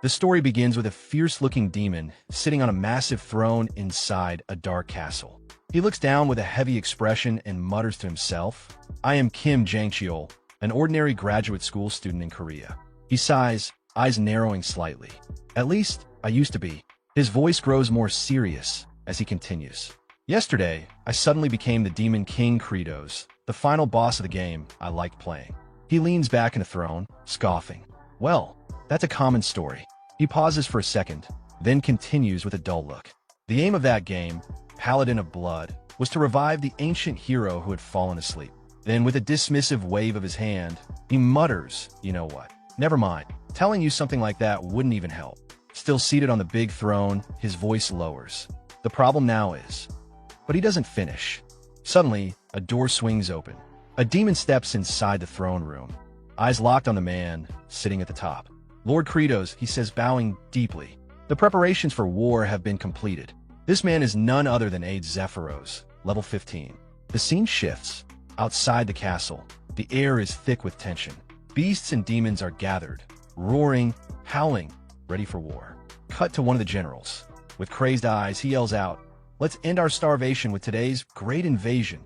The story begins with a fierce-looking demon sitting on a massive throne inside a dark castle. He looks down with a heavy expression and mutters to himself, "I am Kim Jang-cheol, an ordinary graduate school student in Korea." He sighs, eyes narrowing slightly. "At least, I used to be." His voice grows more serious as he continues. "Yesterday, I suddenly became the Demon King Kratos, the final boss of the game I liked playing." He leans back in the throne, scoffing. "Well, that's a common story." He pauses for a second, then continues with a dull look. "The aim of that game, Paladin of Blood, was to revive the ancient hero who had fallen asleep." Then, with a dismissive wave of his hand, he mutters, "You know what? Never mind. Telling you something like that wouldn't even help." Still seated on the big throne, his voice lowers. "The problem now is..." But he doesn't finish. Suddenly, a door swings open. A demon steps inside the throne room, eyes locked on the man sitting at the top. "Lord Kratos," he says, bowing deeply. "The preparations for war have been completed." This man is none other than Ade Zephyros, level 15. The scene shifts. Outside the castle, the air is thick with tension. Beasts and demons are gathered, roaring, howling, ready for war. Cut to one of the generals. With crazed eyes, he yells out, "Let's end our starvation with today's great invasion."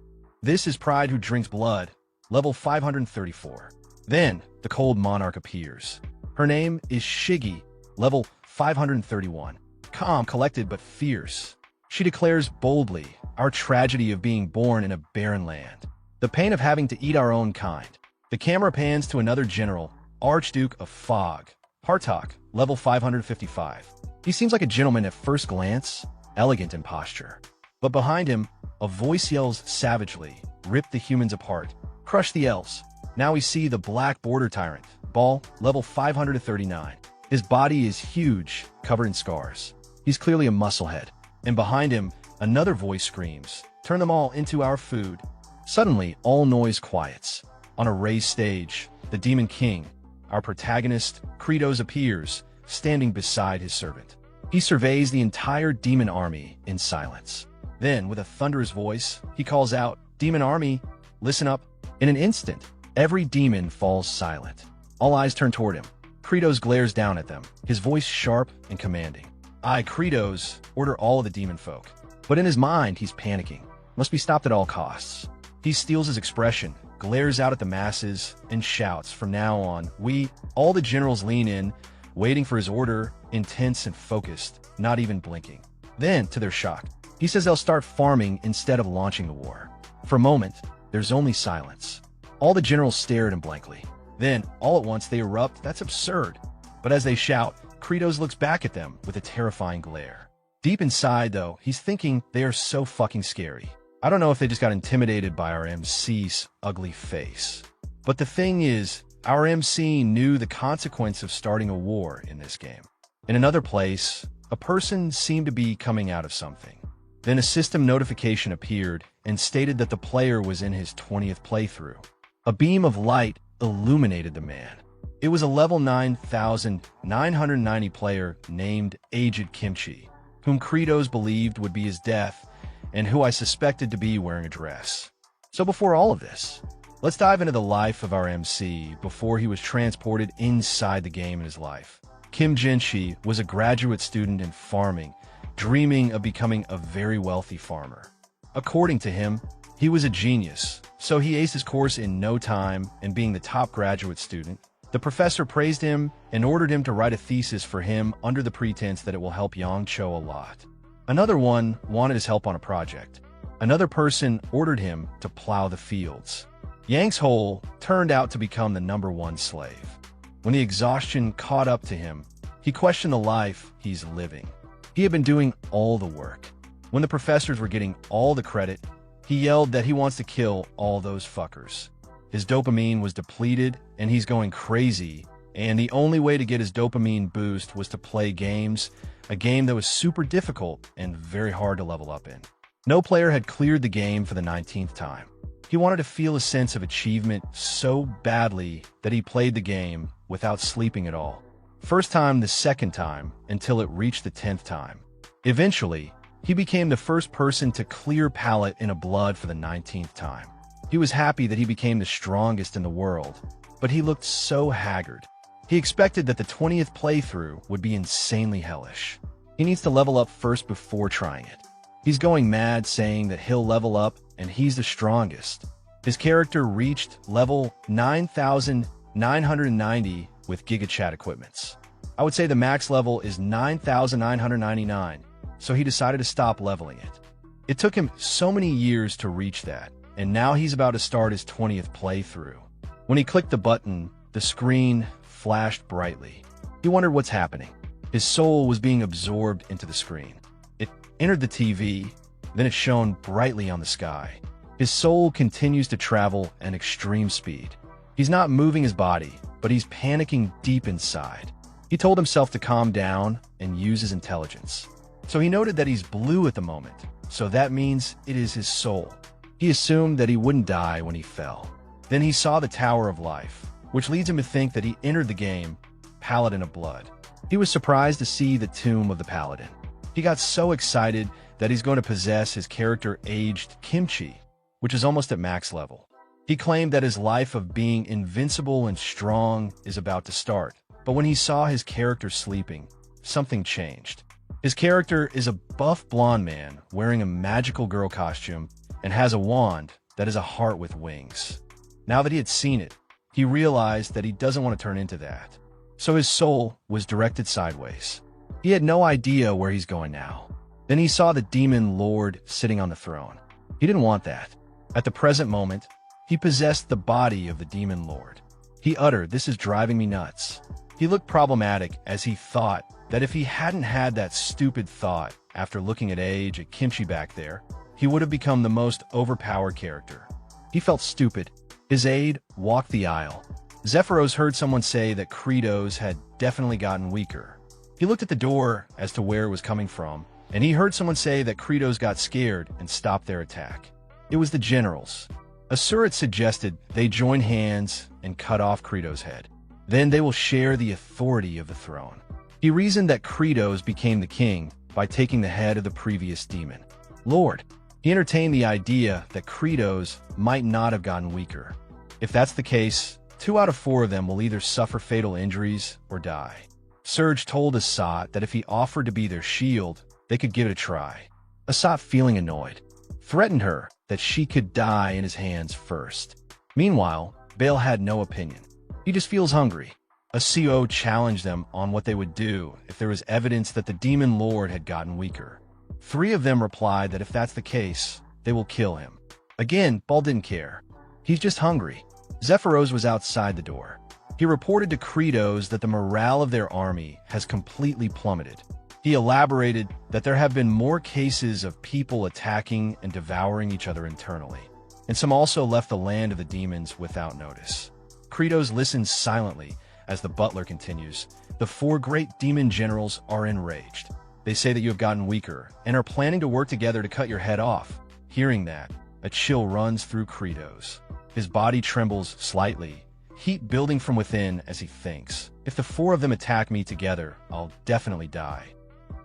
This is Pride who drinks blood, level 534. Then, the cold monarch appears. Her name is Shiggy, level 531. Calm, collected, but fierce. She declares boldly, "Our tragedy of being born in a barren land. The pain of having to eat our own kind." The camera pans to another general, Archduke of Fog, Hartok, level 555. He seems like a gentleman at first glance, elegant in posture. But behind him, a voice yells savagely, "Rip the humans apart. Crush the elves." Now we see the Black Border Tyrant, Ball, level 539. His body is huge, covered in scars. He's clearly a musclehead. And behind him, another voice screams, "Turn them all into our food." Suddenly, all noise quiets. On a raised stage, the Demon King, our protagonist, Kratos, appears, standing beside his servant. He surveys the entire demon army in silence. Then, with a thunderous voice, he calls out, "Demon army, listen up." In an instant, every demon falls silent. All eyes turn toward him. Kratos glares down at them, his voice sharp and commanding. "I, Kratos, order all of the demon folk." But in his mind, he's panicking. Must be stopped at all costs. He steals his expression, glares out at the masses, and shouts, "From now on, we..." All the generals lean in, waiting for his order, intense and focused, not even blinking. Then, to their shock, he says they'll start farming instead of launching the war. For a moment, there's only silence. All the generals stare at him blankly. Then, all at once, they erupt. "That's absurd." But as they shout, Kratos looks back at them with a terrifying glare. Deep inside, though, he's thinking they are so fucking scary. I don't know if they just got intimidated by our MC's ugly face. But the thing is, our MC knew the consequence of starting a war in this game. In another place, a person seemed to be coming out of something. Then a system notification appeared and stated that the player was in his 20th playthrough. A beam of light illuminated the man. It was a level 9,990 player named Aged Kimchi, whom Kratos believed would be his death, and who I suspected to be wearing a dress. So before all of this, let's dive into the life of our MC before he was transported inside the game in his life. Kim Jinshi was a graduate student in farming, dreaming of becoming a very wealthy farmer. According to him, he was a genius, so he aced his course in no time, and being the top graduate student, the professor praised him and ordered him to write a thesis for him under the pretense that it will help Yang Cho a lot. Another one wanted his help on a project. Another person ordered him to plow the fields. Yang's hole turned out to become the #1 slave. When the exhaustion caught up to him, he questioned the life he's living. He had been doing all the work. When the professors were getting all the credit, he yelled that he wants to kill all those fuckers. His dopamine was depleted, and he's going crazy, and the only way to get his dopamine boost was to play games, a game that was super difficult and very hard to level up in. No player had cleared the game for the 19th time. He wanted to feel a sense of achievement so badly that he played the game without sleeping at all. First time, the second time, until it reached the 10th time. Eventually, he became the first person to clear pallet in a blood for the 19th time. He was happy that he became the strongest in the world, but he looked so haggard. He expected that the 20th playthrough would be insanely hellish. He needs to level up first before trying it. He's going mad saying that he'll level up and he's the strongest. His character reached level 9,990 with GigaChat equipments. I would say the max level is 9,999, so he decided to stop leveling it. It took him so many years to reach that, and now he's about to start his 20th playthrough. When he clicked the button, the screen flashed brightly. He wondered what's happening. His soul was being absorbed into the screen. It entered the TV, then it shone brightly on the sky. His soul continues to travel at extreme speed. He's not moving his body, but he's panicking deep inside. He told himself to calm down and use his intelligence. So he noted that he's blue at the moment, so that means it is his soul. He assumed that he wouldn't die when he fell. Then he saw the Tower of Life, which leads him to think that he entered the game Paladin of Blood. He was surprised to see the tomb of the Paladin. He got so excited that he's going to possess his character aged Kimchi, which is almost at max level. He claimed that his life of being invincible and strong is about to start, but when he saw his character sleeping, something changed. His character is a buff blonde man wearing a magical girl costume and has a wand that is a heart with wings. Now that he had seen it, he realized that he doesn't want to turn into that. So his soul was directed sideways. He had no idea where he's going now. Then he saw the demon lord sitting on the throne. He didn't want that. At the present moment, he possessed the body of the demon lord. He uttered, "This is driving me nuts." He looked problematic as he thought that if he hadn't had that stupid thought after looking at age at Kimchi back there, he would have become the most overpowered character. He felt stupid. His aide walked the aisle. Zephyros heard someone say that Kratos had definitely gotten weaker. He looked at the door as to where it was coming from, and he heard someone say that Kratos got scared and stopped their attack. It was the generals. Asurat suggested they join hands and cut off Kratos' head. Then they will share the authority of the throne. He reasoned that Kratos became the king by taking the head of the previous demon lord. He entertained the idea that Kratos might not have gotten weaker. If that's the case, 2 out of 4 of them will either suffer fatal injuries or die. Serge told Asat that if he offered to be their shield, they could give it a try. Asat, feeling annoyed, threatened her that she could die in his hands first. Meanwhile, Bale had no opinion. He just feels hungry. A CO challenged them on what they would do if there was evidence that the demon lord had gotten weaker. 3 of them replied that if that's the case, they will kill him. Again, Ball didn't care. He's just hungry. Zephyros was outside the door. He reported to Kratos that the morale of their army has completely plummeted. He elaborated that there have been more cases of people attacking and devouring each other internally, and some also left the land of the demons without notice. Kratos listens silently as the butler continues. The 4 great demon generals are enraged. They say that you have gotten weaker and are planning to work together to cut your head off. Hearing that, a chill runs through Kratos. His body trembles slightly, heat building from within as he thinks, if the 4 of them attack me together, I'll definitely die.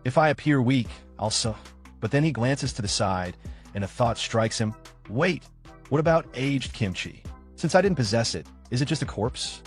If I appear weak, But then he glances to the side, and a thought strikes him. Wait, what about aged Kimchi? Since I didn't possess it, is it just a corpse?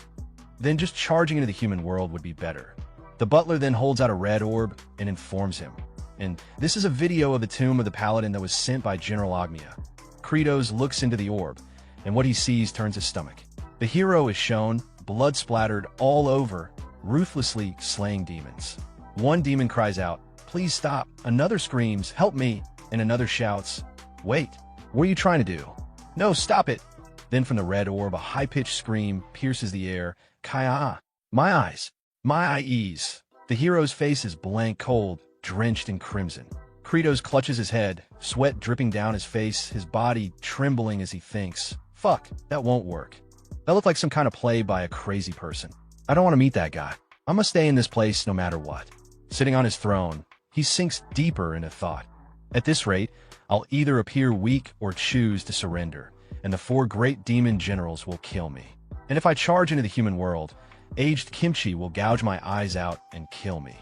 Then just charging into the human world would be better. The butler then holds out a red orb and informs him. And this is a video of the tomb of the paladin that was sent by General Ogmia. Kratos looks into the orb, and what he sees turns his stomach. The hero is shown, blood splattered all over, ruthlessly slaying demons. One demon cries out, "Please stop." Another screams, "Help me." And another shouts, "Wait, what are you trying to do?" "No, stop it." Then from the red orb, a high-pitched scream pierces the air. Kaya, my eyes, my eyes. The hero's face is blank cold, drenched in crimson. Kratos clutches his head, sweat dripping down his face, his body trembling as he thinks, "Fuck, that won't work. That looked like some kind of play by a crazy person. I don't want to meet that guy. I'm gonna stay in this place no matter what." Sitting on his throne, he sinks deeper into thought. At this rate, I'll either appear weak or choose to surrender, and the 4 great demon generals will kill me. And if I charge into the human world, aged Kimchi will gouge my eyes out and kill me.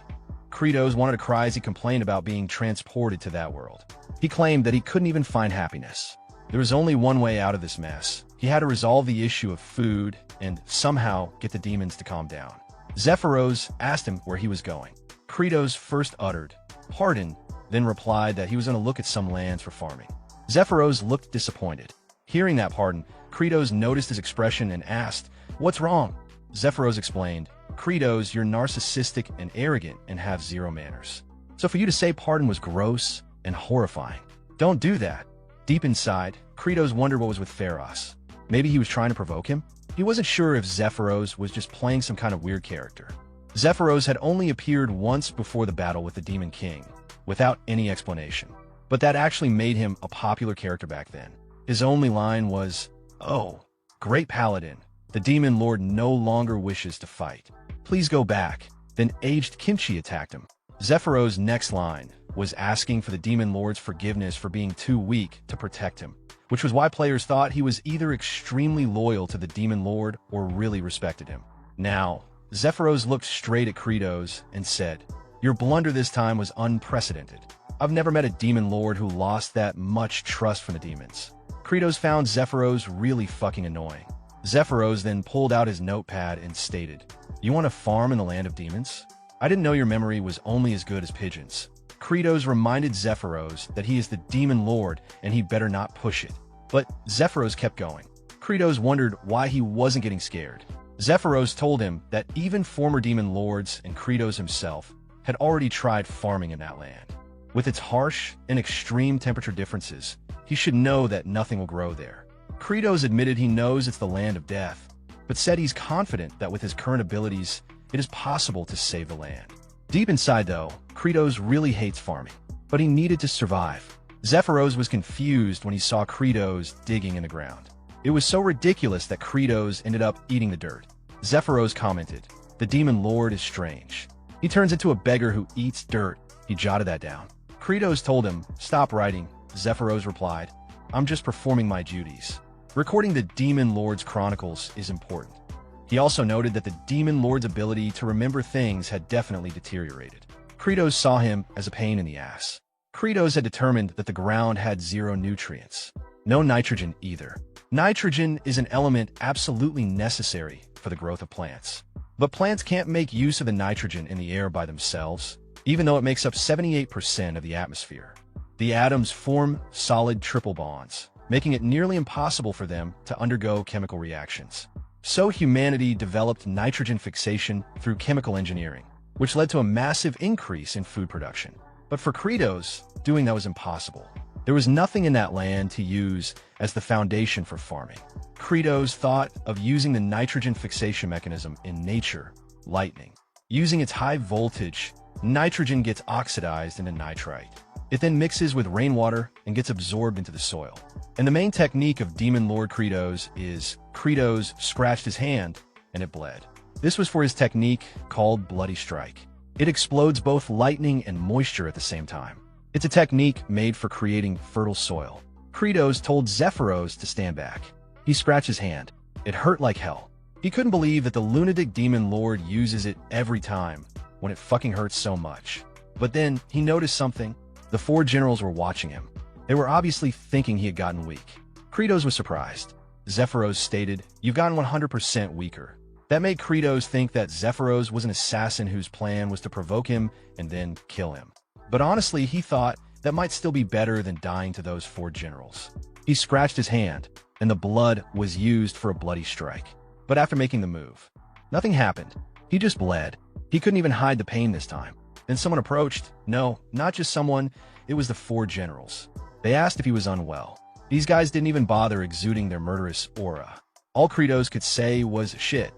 Kratos wanted to cry as he complained about being transported to that world. He claimed that he couldn't even find happiness. There was only one way out of this mess. He had to resolve the issue of food and somehow get the demons to calm down. Zephyros asked him where he was going. Kratos first uttered, "Pardon," then replied that he was going to look at some lands for farming. Zephyros looked disappointed. Hearing that pardon, Kratos noticed his expression and asked, "What's wrong?" Zephyros explained, "Kratos, you're narcissistic and arrogant and have zero manners. So for you to say pardon was gross and horrifying. Don't do that." Deep inside, Kratos wondered what was with Pharos. Maybe he was trying to provoke him? He wasn't sure if Zephyros was just playing some kind of weird character. Zephyros had only appeared once before the battle with the Demon King, without any explanation. But that actually made him a popular character back then. His only line was, "Oh, great paladin, the Demon Lord no longer wishes to fight. Please go back." Then aged Kimchi attacked him. Zephyros' next line was asking for the Demon Lord's forgiveness for being too weak to protect him, which was why players thought he was either extremely loyal to the Demon Lord or really respected him. Now, Zephyros looked straight at Kratos and said, "Your blunder this time was unprecedented. I've never met a Demon Lord who lost that much trust from the demons." Kratos found Zephyros really fucking annoying. Zephyros then pulled out his notepad and stated, "You want to farm in the land of demons? I didn't know your memory was only as good as pigeons." Kratos reminded Zephyros that he is the Demon Lord and he better not push it. But Zephyros kept going. Kratos wondered why he wasn't getting scared. Zephyros told him that even former Demon Lords and Kratos himself had already tried farming in that land. With its harsh and extreme temperature differences, he should know that nothing will grow there. Kratos admitted he knows it's the land of death, but said he's confident that with his current abilities, it is possible to save the land. Deep inside, though, Kratos really hates farming, but he needed to survive. Zephyros was confused when he saw Kratos digging in the ground. It was so ridiculous that Kratos ended up eating the dirt. Zephyros commented, "The Demon Lord is strange. He turns into a beggar who eats dirt." He jotted that down. Kratos told him, "Stop writing." Zephyros replied, "I'm just performing my duties." Recording the Demon Lord's chronicles is important. He also noted that the Demon Lord's ability to remember things had definitely deteriorated. Kratos saw him as a pain in the ass. Kratos had determined that the ground had zero nutrients. No nitrogen either. Nitrogen is an element absolutely necessary for the growth of plants. But plants can't make use of the nitrogen in the air by themselves, even though it makes up 78% of the atmosphere. The atoms form solid triple bonds, making it nearly impossible for them to undergo chemical reactions. So humanity developed nitrogen fixation through chemical engineering, which led to a massive increase in food production. But for Kratos, doing that was impossible. There was nothing in that land to use as the foundation for farming. Kratos thought of using the nitrogen fixation mechanism in nature, lightning. Using its high voltage, nitrogen gets oxidized into nitrite. It then mixes with rainwater and gets absorbed into the soil. And the main technique of Demon Lord Kratos is Kratos scratched his hand and it bled. This was for his technique called Bloody Strike. It explodes both lightning and moisture at the same time. It's a technique made for creating fertile soil. Kratos told Zephyros to stand back. He scratched his hand. It hurt like hell. He couldn't believe that the lunatic Demon Lord uses it every time when it fucking hurts so much. But then he noticed something. The four generals were watching him. They were obviously thinking he had gotten weak. Kratos was surprised. Zephyros stated, "You've gotten 100% weaker." That made Kratos think that Zephyros was an assassin whose plan was to provoke him and then kill him. But honestly, he thought that might still be better than dying to those four generals. He scratched his hand, and the blood was used for a bloody strike. But after making the move, nothing happened. He just bled. He couldn't even hide the pain this time. Then someone approached. No, not just someone. It was the four generals. They asked if he was unwell. These guys didn't even bother exuding their murderous aura. All Kratos could say was shit.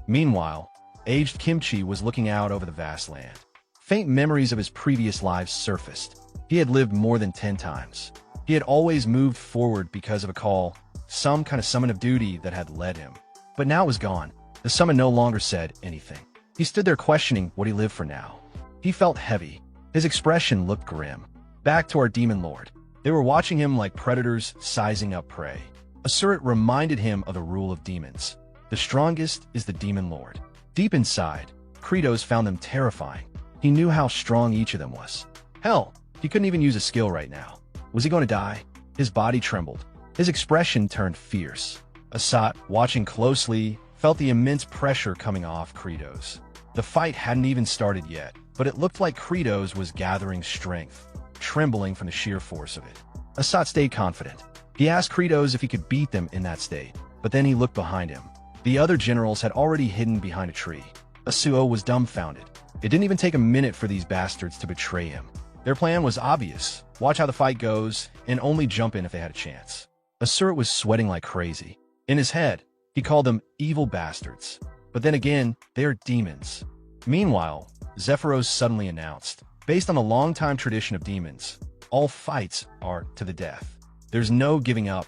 Meanwhile, aged Kimchi was looking out over the vast land. Faint memories of his previous lives surfaced. He had lived more than 10 times. He had always moved forward because of a call, some kind of summon of duty that had led him. But now it was gone. The summon no longer said anything. He stood there questioning what he lived for now. He felt heavy. His expression looked grim. Back to our Demon Lord. They were watching him like predators sizing up prey. Asuret reminded him of the rule of demons. The strongest is the Demon Lord. Deep inside, Kratos found them terrifying. He knew how strong each of them was. Hell, he couldn't even use a skill right now. Was he going to die? His body trembled. His expression turned fierce. Asuret, watching closely, felt the immense pressure coming off Kratos. The fight hadn't even started yet, but it looked like Kratos was gathering strength, trembling from the sheer force of it. Assat stayed confident. He asked Kratos if he could beat them in that state, but then he looked behind him. The other generals had already hidden behind a tree. Asuo was dumbfounded. It didn't even take a minute for these bastards to betray him. Their plan was obvious: watch how the fight goes, and only jump in if they had a chance. Asura was sweating like crazy. In his head, he called them evil bastards. But then again, they are demons. Meanwhile, Zephyros suddenly announced, based on a long-time tradition of demons, all fights are to the death. There's no giving up.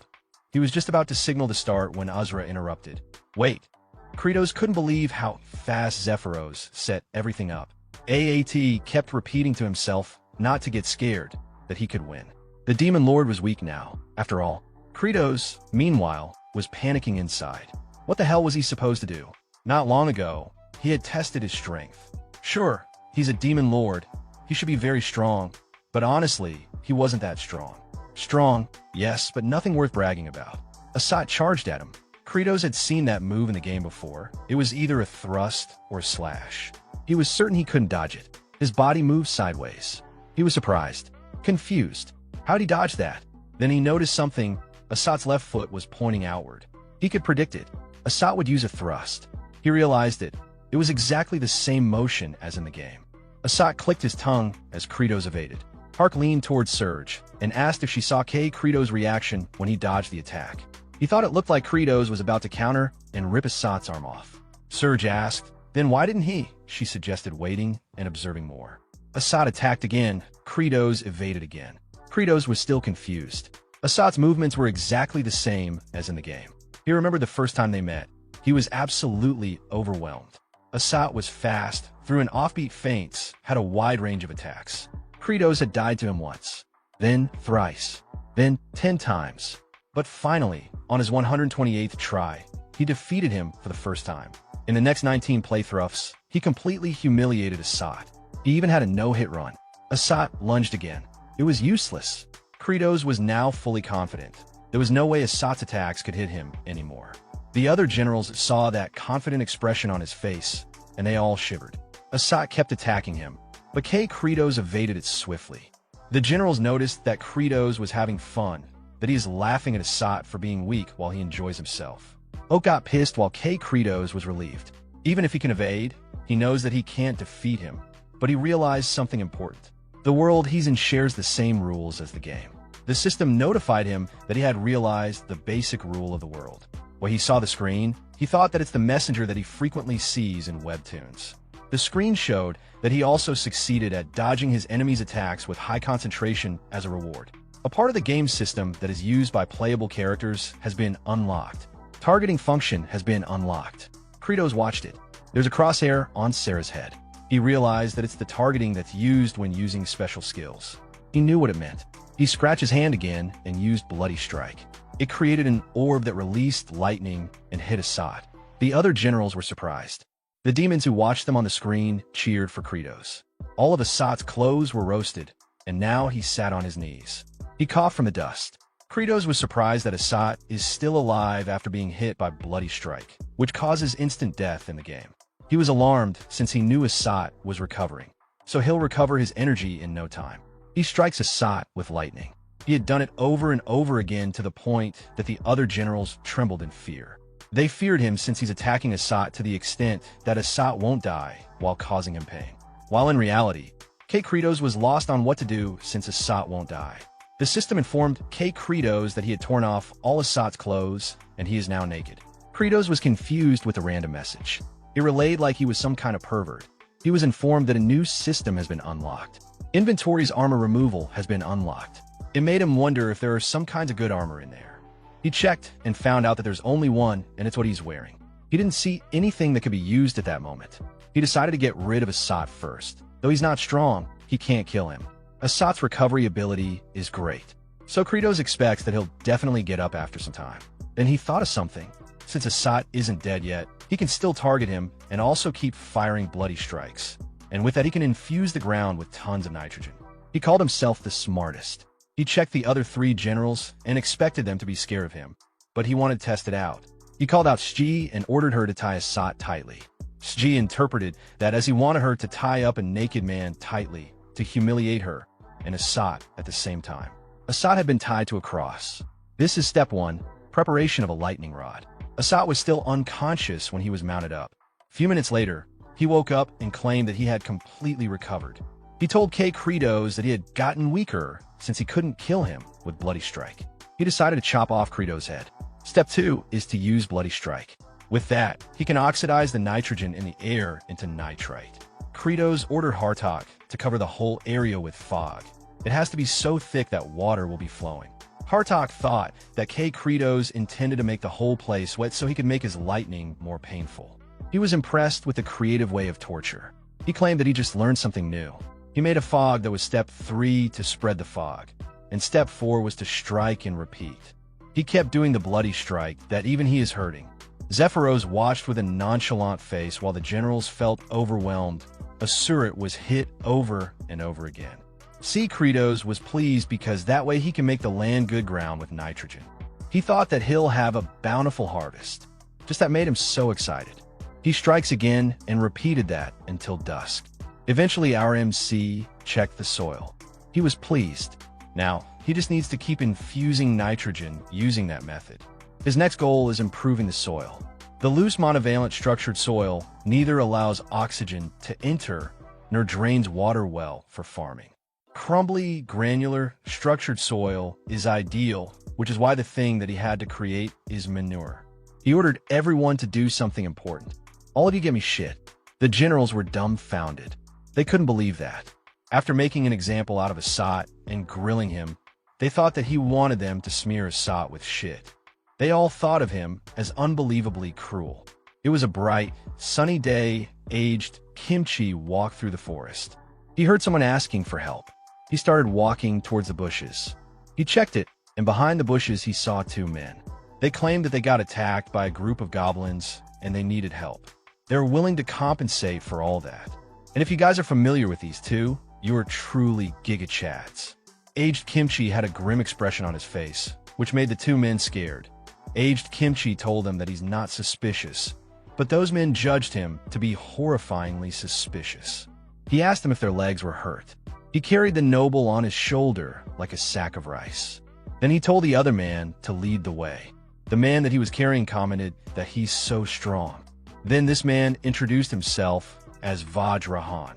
He was just about to signal to start when Azra interrupted. Wait. Kratos couldn't believe how fast Zephyros set everything up. AAT kept repeating to himself not to get scared, that he could win. The Demon Lord was weak now, after all. Kratos, meanwhile, was panicking inside. What the hell was he supposed to do? Not long ago, he had tested his strength. Sure, he's a Demon Lord. He should be very strong. But honestly, he wasn't that strong. Strong, yes, but nothing worth bragging about. Assat charged at him. Kratos had seen that move in the game before. It was either a thrust or a slash. He was certain he couldn't dodge it. His body moved sideways. He was surprised, confused. How'd he dodge that? Then he noticed something. Assat's left foot was pointing outward. He could predict it. Assat would use a thrust. He realized it. It was exactly the same motion as in the game. Assat clicked his tongue as Kratos evaded. Hark leaned towards Surge and asked if she saw Kratos' reaction when he dodged the attack. He thought it looked like Kratos was about to counter and rip Assat's arm off. Surge asked, then why didn't he? She suggested, waiting and observing more. Assat attacked again. Kratos evaded again. Kratos was still confused. Assat's movements were exactly the same as in the game. He remembered the first time they met. He was absolutely overwhelmed. Assat was fast, threw an offbeat feints, had a wide range of attacks. Kratos had died to him once, then thrice, then 10 times. But finally, on his 128th try, he defeated him for the first time. In the next 19 playthroughs, he completely humiliated Assat. He even had a no-hit run. Assat lunged again. It was useless. Kratos was now fully confident. There was no way Assat's attacks could hit him anymore. The other generals saw that confident expression on his face, and they all shivered. Assat kept attacking him, but Kratos evaded it swiftly. The generals noticed that Kratos was having fun, that he is laughing at Assat for being weak while he enjoys himself. Oak got pissed while Kratos was relieved. Even if he can evade, he knows that he can't defeat him. But he realized something important. The world he's in shares the same rules as the game. The system notified him that he had realized the basic rule of the world. When he saw the screen, he thought that it's the messenger that he frequently sees in webtoons. The screen showed that he also succeeded at dodging his enemies' attacks with high concentration as a reward. A part of the game system that is used by playable characters has been unlocked. Targeting function has been unlocked. Kratos watched it. There's a crosshair on Sarah's head. He realized that it's the targeting that's used when using special skills. He knew what it meant. He scratched his hand again and used Bloody Strike. It created an orb that released lightning and hit Assat. The other generals were surprised. The demons who watched them on the screen cheered for Kratos. All of Assat's clothes were roasted, and now he sat on his knees. He coughed from the dust. Kratos was surprised that Assat is still alive after being hit by Bloody Strike, which causes instant death in the game. He was alarmed since he knew Assat was recovering, so he'll recover his energy in no time. He strikes Assat with lightning. He had done it over and over again to the point that the other generals trembled in fear. They feared him since he's attacking Assat to the extent that Assat won't die while causing him pain. While in reality, Kratos was lost on what to do since Assat won't die. The system informed Kratos that he had torn off all Assat's clothes and he is now naked. Kratos was confused with the random message. It relayed like he was some kind of pervert. He was informed that a new system has been unlocked. Inventory's armor removal has been unlocked. It made him wonder if there are some kinds of good armor in there. He checked and found out that there's only one, and it's what he's wearing. He didn't see anything that could be used at that moment. He decided to get rid of Assat first. Though he's not strong, he can't kill him. Assat's recovery ability is great, so Kratos expects that he'll definitely get up after some time. Then he thought of something. Since Assat isn't dead yet, he can still target him and also keep firing bloody strikes. And with that, he can infuse the ground with tons of nitrogen. He called himself the smartest. He checked the other 3 generals and expected them to be scared of him, but he wanted to test it out. He called out Shchi and ordered her to tie Assat tightly. Sji interpreted that as he wanted her to tie up a naked man tightly to humiliate her and Asat at the same time. Asat had been tied to a cross. This is step 1, preparation of a lightning rod. Asat was still unconscious when he was mounted up. A few minutes later, he woke up and claimed that he had completely recovered. He told K. Kratos that he had gotten weaker since he couldn't kill him with Bloody Strike. He decided to chop off Kratos' head. Step 2 is to use Bloody Strike. With that, he can oxidize the nitrogen in the air into nitrite. Kratos ordered Hartok to cover the whole area with fog. It has to be so thick that water will be flowing. Hartok thought that K. Kratos intended to make the whole place wet so he could make his lightning more painful. He was impressed with the creative way of torture. He claimed that he just learned something new. He made a fog that was step 3 to spread the fog, and step 4 was to strike and repeat. He kept doing the Bloody Strike that even he is hurting. Zephyros watched with a nonchalant face while the generals felt overwhelmed. Asurat was hit over and over again. C. Kratos was pleased because that way he can make the land good ground with nitrogen. He thought that he'll have a bountiful harvest. Just that made him so excited. He strikes again and repeated that until dusk. Eventually our MC checked the soil. He was pleased. Now, he just needs to keep infusing nitrogen using that method. His next goal is improving the soil. The loose monovalent structured soil neither allows oxygen to enter nor drains water well for farming. Crumbly, granular, structured soil is ideal, which is why the thing that he had to create is manure. He ordered everyone to do something important. All of you give me shit. The generals were dumbfounded. They couldn't believe that. After making an example out of Asat and grilling him, they thought that he wanted them to smear Asat with shit. They all thought of him as unbelievably cruel. It was a bright, sunny day. Aged Kimchi walked through the forest. He heard someone asking for help. He started walking towards the bushes. He checked it, and behind the bushes he saw 2 men. They claimed that they got attacked by a group of goblins and they needed help. They were willing to compensate for all that. And if you guys are familiar with these 2, you are truly Giga Chads. Aged Kimchi had a grim expression on his face, which made the 2 men scared. Aged Kimchi told them that he's not suspicious, but those men judged him to be horrifyingly suspicious. He asked them if their legs were hurt. He carried the noble on his shoulder like a sack of rice. Then he told the other man to lead the way. The man that he was carrying commented that he's so strong. Then this man introduced himself as Vajrahan,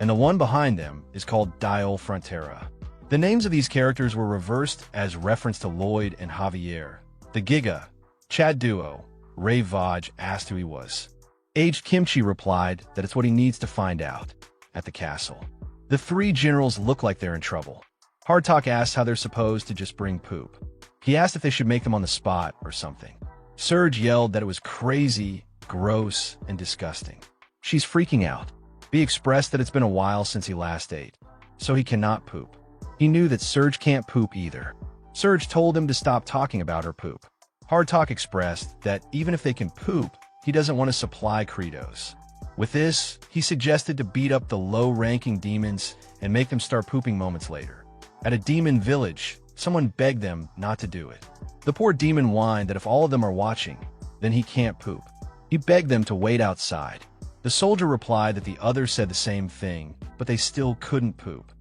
and the one behind them is called Dial Frontera. The names of these characters were reversed as reference to Lloyd and Javier. The Giga Chad duo, Ray Vaj, asked who he was. Aged Kimchi replied that it's what he needs to find out at the castle. The 3 generals look like they're in trouble. Hardtalk asks how they're supposed to just bring poop. He asked if they should make them on the spot or something. Serge yelled that it was crazy, gross, and disgusting. She's freaking out. B expressed that it's been a while since he last ate, so he cannot poop. He knew that Serge can't poop either. Serge told him to stop talking about her poop. Hardtalk expressed that even if they can poop, he doesn't want to supply Kratos. With this, he suggested to beat up the low-ranking demons and make them start pooping moments later. At a demon village, someone begged them not to do it. The poor demon whined that if all of them are watching, then he can't poop. He begged them to wait outside. The soldier replied that the others said the same thing, but they still couldn't poop.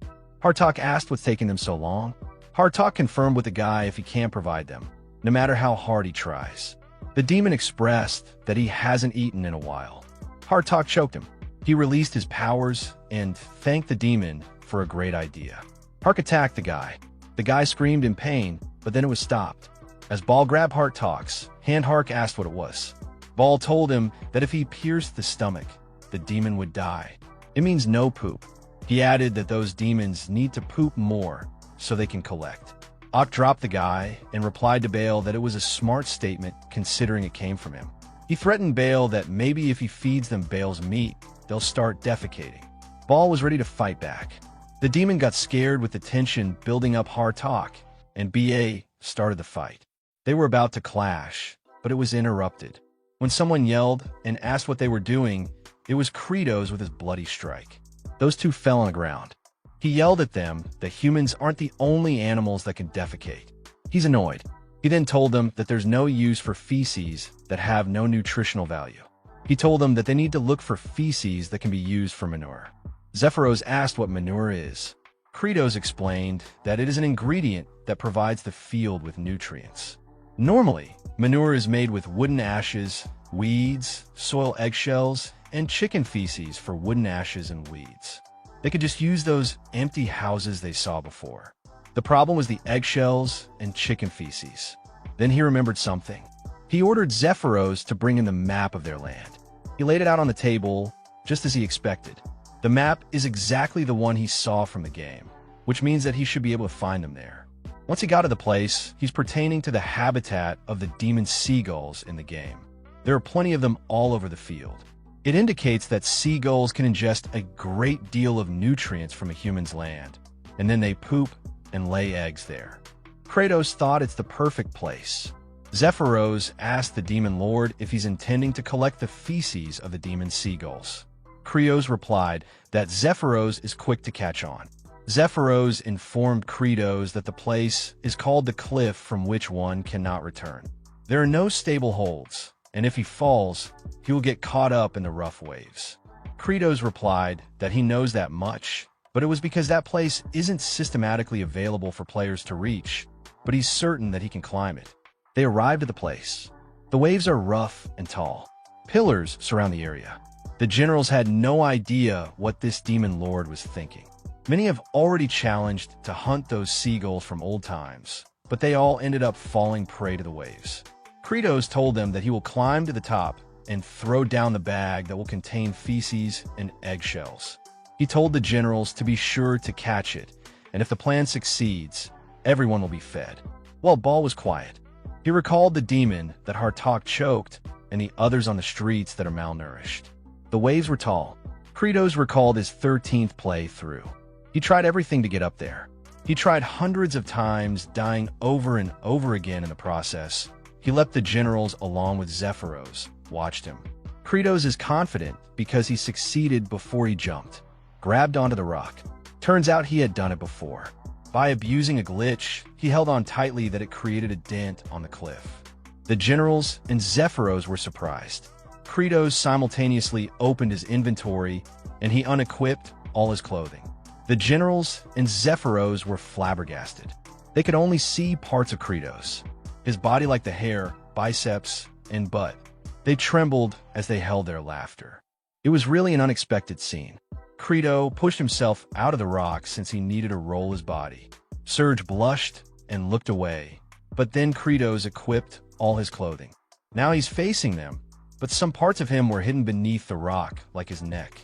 Hardtalk asked what's taking them so long. Hardtalk confirmed with the guy if he can't provide them, no matter how hard he tries. The demon expressed that he hasn't eaten in a while. Hardtalk choked him. He released his powers and thanked the demon for a great idea. Hark attacked the guy. The guy screamed in pain, but then it was stopped. As Ball grabbed Hardtalk's hand, Hark asked what it was. Ball told him that if he pierced the stomach, the demon would die. It means no poop. He added that those demons need to poop more so they can collect. Ak dropped the guy and replied to Bale that it was a smart statement considering it came from him. He threatened Bale that maybe if he feeds them Bale's meat, they'll start defecating. Ball was ready to fight back. The demon got scared with the tension building up. Hardtalk and BA started the fight. They were about to clash, but it was interrupted. When someone yelled and asked what they were doing, it was Kratos with his bloody strike. Those 2 fell on the ground. He yelled at them that humans aren't the only animals that can defecate. He's annoyed. He then told them that there's no use for feces that have no nutritional value. He told them that they need to look for feces that can be used for manure. Zephyros asked what manure is. Kratos explained that it is an ingredient that provides the field with nutrients. Normally, manure is made with wooden ashes, weeds, soil eggshells, and chicken feces for wooden ashes and weeds. They could just use those empty houses they saw before. The problem was the eggshells and chicken feces. Then he remembered something. He ordered Zephyros to bring him the map of their land. He laid it out on the table, just as he expected. The map is exactly the one he saw from the game, which means that he should be able to find them there. Once he got to the place, he's pertaining to the habitat of the demon seagulls in the game. There are plenty of them all over the field. It indicates that seagulls can ingest a great deal of nutrients from a human's land, and then they poop and lay eggs there. Kratos thought it's the perfect place. Zephyros asked the demon lord if he's intending to collect the feces of the demon seagulls. Kratos replied that Zephyros is quick to catch on. Zephyros informed Kratos that the place is called the cliff from which one cannot return. There are no stable holds, and if he falls, he will get caught up in the rough waves. Kratos replied that he knows that much, but it was because that place isn't systematically available for players to reach, but he's certain that he can climb it. They arrived at the place. The waves are rough and tall. Pillars surround the area. The generals had no idea what this demon lord was thinking. Many have already challenged to hunt those seagulls from old times, but they all ended up falling prey to the waves. Kratos told them that he will climb to the top and throw down the bag that will contain feces and eggshells. He told the generals to be sure to catch it, and if the plan succeeds, everyone will be fed. While Baal was quiet, he recalled the demon that Hartok choked and the others on the streets that are malnourished. The waves were tall. Kratos recalled his 13th play through. He tried everything to get up there. He tried hundreds of times, dying over and over again in the process. He left the generals along with Zephyros, watched him. Kratos is confident because he succeeded before he jumped, grabbed onto the rock. Turns out he had done it before. By abusing a glitch, he held on tightly that it created a dent on the cliff. The generals and Zephyros were surprised. Kratos simultaneously opened his inventory, and he unequipped all his clothing. The generals and Zephyros were flabbergasted. They could only see parts of Kratos, his body like the hair, biceps, and butt. They trembled as they held their laughter. It was really an unexpected scene. Kratos pushed himself out of the rock since he needed to roll his body. Serge blushed and looked away, but then Kratos equipped all his clothing. Now he's facing them, but some parts of him were hidden beneath the rock, like his neck.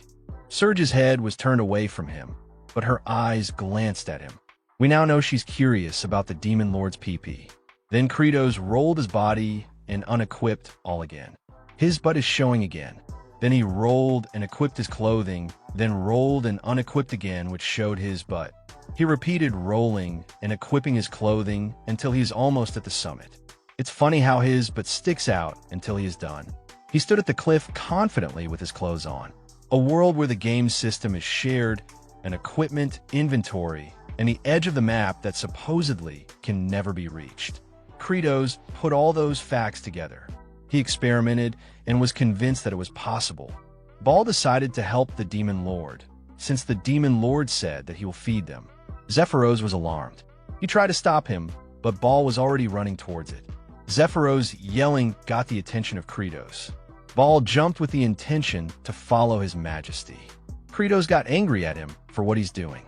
Serge's head was turned away from him, but her eyes glanced at him. We now know she's curious about the Demon Lord's PP. Then Kratos rolled his body and unequipped all again. His butt is showing again. Then he rolled and equipped his clothing, then rolled and unequipped again, which showed his butt. He repeated rolling and equipping his clothing until he's almost at the summit. It's funny how his butt sticks out until he is done. He stood at the cliff confidently with his clothes on. A world where the game system is shared, an equipment, inventory, and the edge of the map that supposedly can never be reached. Kratos put all those facts together. He experimented and was convinced that it was possible. Baal decided to help the Demon Lord, since the Demon Lord said that he will feed them. Zephyros was alarmed. He tried to stop him, but Baal was already running towards it. Zephyros yelling got the attention of Kratos. Baal jumped with the intention to follow his majesty. Kratos got angry at him for what he's doing.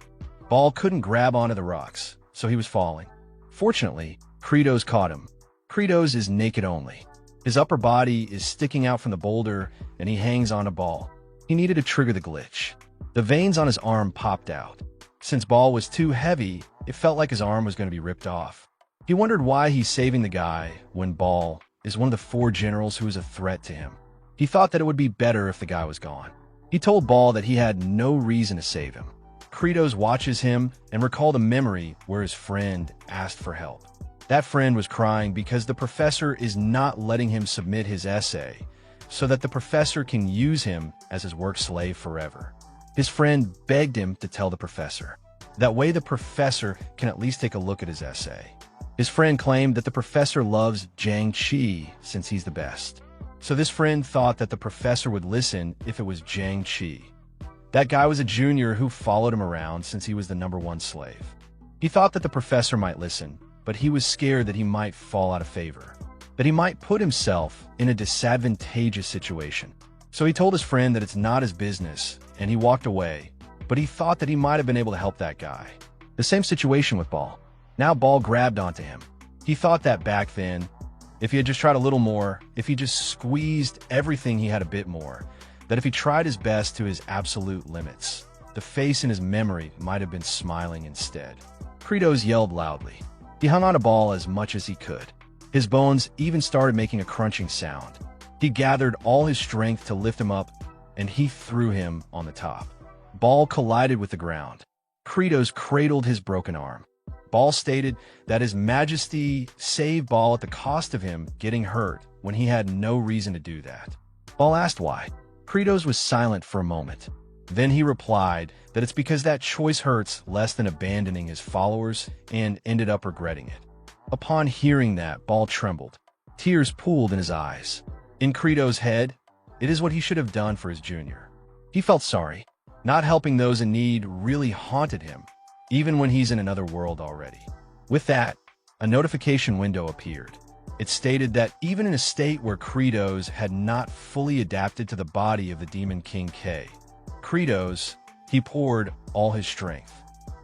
Baal couldn't grab onto the rocks, so he was falling. Fortunately, Kratos caught him. Kratos is naked only. His upper body is sticking out from the boulder, and he hangs on a Baal. He needed to trigger the glitch. The veins on his arm popped out. Since Baal was too heavy, it felt like his arm was going to be ripped off. He wondered why he's saving the guy when Baal is one of the 4 generals who is a threat to him. He thought that it would be better if the guy was gone. He told Baal that he had no reason to save him. Kratos watches him and recalled a memory where his friend asked for help. That friend was crying because the professor is not letting him submit his essay so that the professor can use him as his work slave forever. His friend begged him to tell the professor. That way the professor can at least take a look at his essay. His friend claimed that the professor loves Jiang Qi since he's the best. So this friend thought that the professor would listen if it was Jiang Qi. That guy was a junior who followed him around since he was the #1 slave. He thought that the professor might listen, but he was scared that he might fall out of favor, that he might put himself in a disadvantageous situation. So he told his friend that it's not his business, and he walked away, but he thought that he might have been able to help that guy. The same situation with Ball. Now Ball grabbed onto him. He thought that back then, if he had just tried a little more, if he just squeezed everything he had a bit more, that if he tried his best to his absolute limits, the face in his memory might have been smiling instead. Kratos yelled loudly. He hung on to Ball as much as he could. His bones even started making a crunching sound. He gathered all his strength to lift him up, and he threw him on the top. Ball collided with the ground. Kratos cradled his broken arm. Ball stated that His Majesty saved Ball at the cost of him getting hurt when he had no reason to do that. Ball asked why. Kratos was silent for a moment. Then he replied that it's because that choice hurts less than abandoning his followers, and ended up regretting it. Upon hearing that, Ball trembled. Tears pooled in his eyes. In Kratos' head, it is what he should have done for his junior. He felt sorry. Not helping those in need really haunted him, even when he's in another world already. With that, a notification window appeared. It stated that even in a state where Kratos had not fully adapted to the body of the Demon King K, Kratos, he poured all his strength.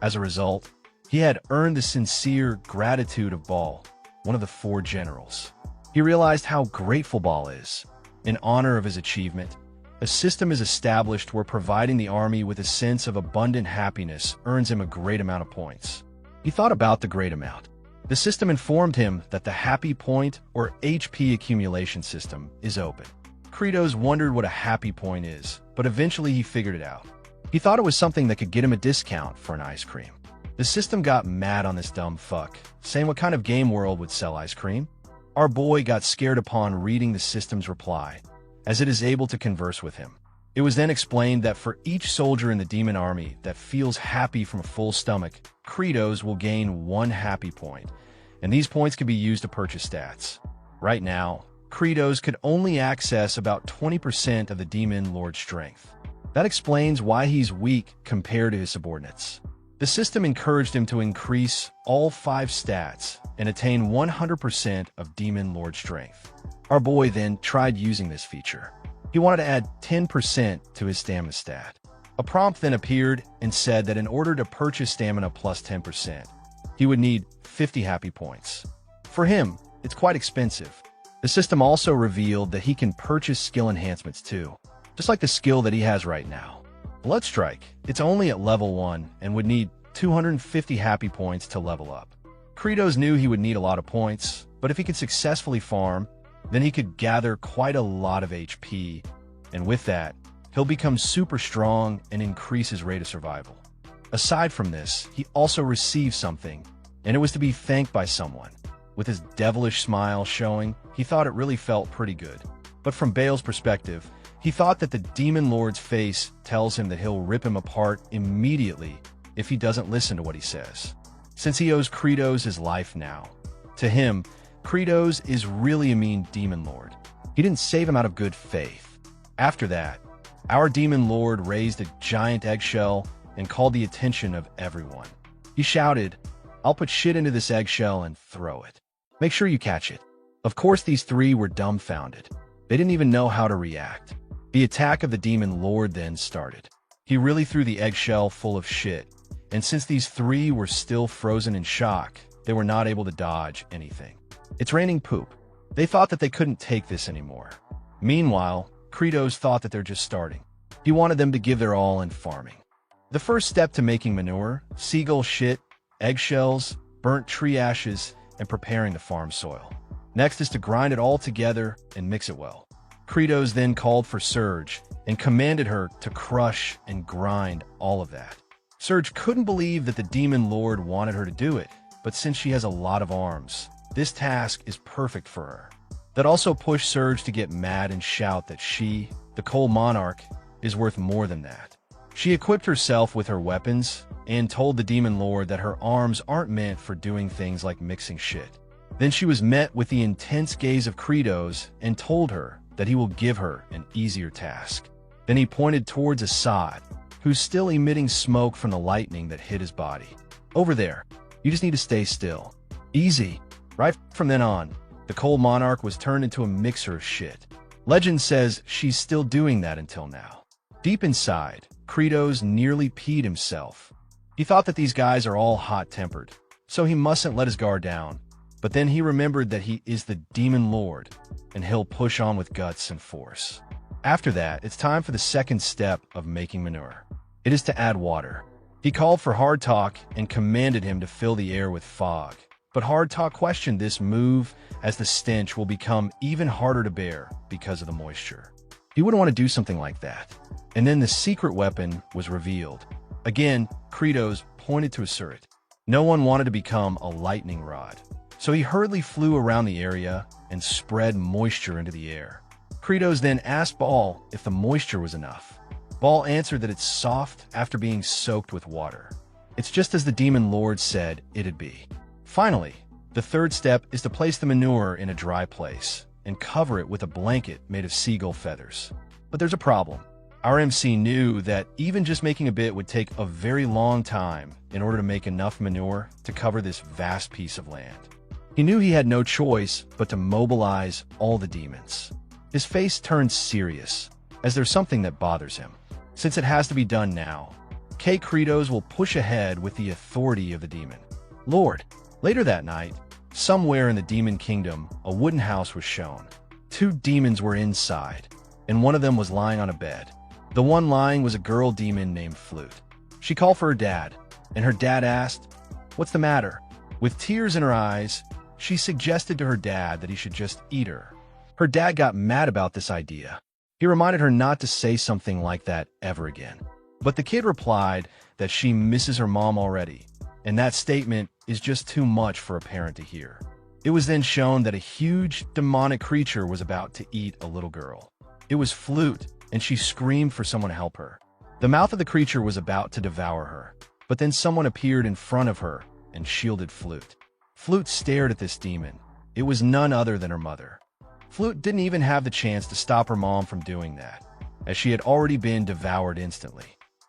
As a result, he had earned the sincere gratitude of Ball, one of the 4 generals. He realized how grateful Ball is. In honor of his achievement, a system is established where providing the army with a sense of abundant happiness earns him a great amount of points. He thought about the great amount. The system informed him that the happy point or HP accumulation system is open. Kratos wondered what a happy point is, but eventually he figured it out. He thought it was something that could get him a discount for an ice cream. The system got mad on this dumb fuck, saying what kind of game world would sell ice cream? Our boy got scared upon reading the system's reply, as it is able to converse with him. It was then explained that for each soldier in the demon army that feels happy from a full stomach, Kratos will gain 1 happy point, and these points can be used to purchase stats. Right now, Kratos could only access about 20% of the demon lord's strength. That explains why he's weak compared to his subordinates. The system encouraged him to increase all 5 stats and attain 100% of demon lord strength. Our boy then tried using this feature. He wanted to add 10% to his stamina stat. A prompt then appeared and said that in order to purchase stamina plus 10%, he would need 50 happy points. For him, it's quite expensive. The system also revealed that he can purchase skill enhancements too, just like the skill that he has right now. Blood Strike, it's only at level 1 and would need 250 happy points to level up. Kratos knew he would need a lot of points, but if he could successfully farm, then he could gather quite a lot of HP, and with that, he'll become super strong and increase his rate of survival. Aside from this, he also received something, and it was to be thanked by someone. With his devilish smile showing, he thought it really felt pretty good. But from Bale's perspective, he thought that the Demon Lord's face tells him that he'll rip him apart immediately if he doesn't listen to what he says. Since he owes Kratos his life now. To him, Kratos is really a mean Demon Lord. He didn't save him out of good faith. After that, our Demon Lord raised a giant eggshell and called the attention of everyone. He shouted, "I'll put shit into this eggshell and throw it. Make sure you catch it." Of course, these 3 were dumbfounded. They didn't even know how to react. The attack of the Demon Lord then started. He really threw the eggshell full of shit, and since these 3 were still frozen in shock, they were not able to dodge anything. It's raining poop. They thought that they couldn't take this anymore. Meanwhile, Kratos thought that they're just starting. He wanted them to give their all in farming. The first step to making manure, seagull shit, eggshells, burnt tree ashes, and preparing the farm soil. Next is to grind it all together and mix it well. Kratos then called for Surge and commanded her to crush and grind all of that. Surge couldn't believe that the Demon Lord wanted her to do it, but since she has a lot of arms, this task is perfect for her. That also pushed Surge to get mad and shout that she, the Coal Monarch, is worth more than that. She equipped herself with her weapons and told the Demon Lord that her arms aren't meant for doing things like mixing shit. Then she was met with the intense gaze of Kratos and told her that he will give her an easier task. Then he pointed towards Assad, who's still emitting smoke from the lightning that hit his body. Over there, you just need to stay still. Easy. Right from then on, the cold monarch was turned into a mixer of shit. Legend says she's still doing that until now. Deep inside, Kratos nearly peed himself. He thought that these guys are all hot-tempered, so he mustn't let his guard down. But then he remembered that he is the Demon Lord, and he'll push on with guts and force. After that, it's time for the second step of making manure. It is to add water. He called for Hardtalk and commanded him to fill the air with fog. But Hardtalk questioned this move, as the stench will become even harder to bear because of the moisture. He wouldn't want to do something like that. And then the secret weapon was revealed. Again, Kratos pointed to a turret. No one wanted to become a lightning rod. So he hurriedly flew around the area and spread moisture into the air. Kratos then asked Baal if the moisture was enough. Baal answered that it's soft after being soaked with water. It's just as the Demon Lord said it'd be. Finally, the third step is to place the manure in a dry place and cover it with a blanket made of seagull feathers. But there's a problem. Our MC knew that even just making a bit would take a very long time in order to make enough manure to cover this vast piece of land. He knew he had no choice but to mobilize all the demons. His face turned serious, as there's something that bothers him. Since it has to be done now, Kratos will push ahead with the authority of the Demon Lord. Later that night, somewhere in the Demon Kingdom, a wooden house was shown. 2 demons were inside, and one of them was lying on a bed. The one lying was a girl demon named Flute. She called for her dad, and her dad asked, "What's the matter?" With tears in her eyes, she suggested to her dad that he should just eat her. Her dad got mad about this idea. He reminded her not to say something like that ever again. But the kid replied that she misses her mom already, and that statement is just too much for a parent to hear. It was then shown that a huge demonic creature was about to eat a little girl. It was Flute, and she screamed for someone to help her. The mouth of the creature was about to devour her, but then someone appeared in front of her and shielded Flute. Flute stared at this demon. It was none other than her mother. Flute didn't even have the chance to stop her mom from doing that, as she had already been devoured instantly.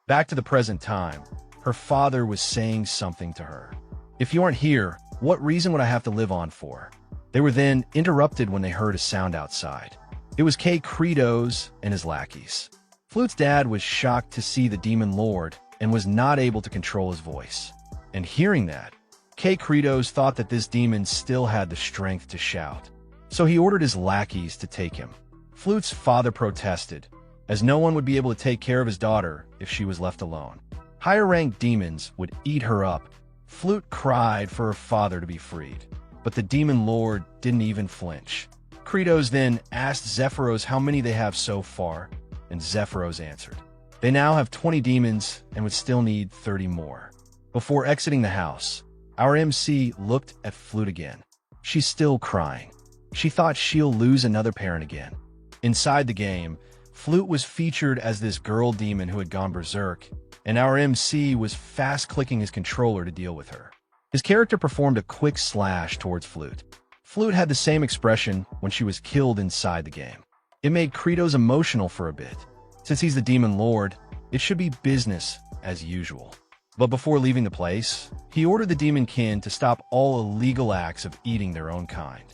Back to the present time, her father was saying something to her. "If you aren't here, what reason would I have to live on for?" They were then interrupted when they heard a sound outside. It was Kratos and his lackeys. Flute's dad was shocked to see the Demon Lord and was not able to control his voice. And hearing that, Kratos thought that this demon still had the strength to shout. So he ordered his lackeys to take him. Flute's father protested, as no one would be able to take care of his daughter if she was left alone. Higher-ranked demons would eat her up. Flute cried for her father to be freed, but the Demon Lord didn't even flinch. Kratos then asked Zephyros how many they have so far, and Zephyros answered. They now have 20 demons and would still need 30 more. Before exiting the house, our MC looked at Flute again. She's still crying. She thought she'll lose another parent again. Inside the game, Flute was featured as this girl demon who had gone berserk, and our MC was fast-clicking his controller to deal with her. His character performed a quick slash towards Flute. Flute had the same expression when she was killed inside the game. It made Kratos emotional for a bit. Since he's the Demon Lord, it should be business as usual. But before leaving the place, he ordered the Demon Kin to stop all illegal acts of eating their own kind.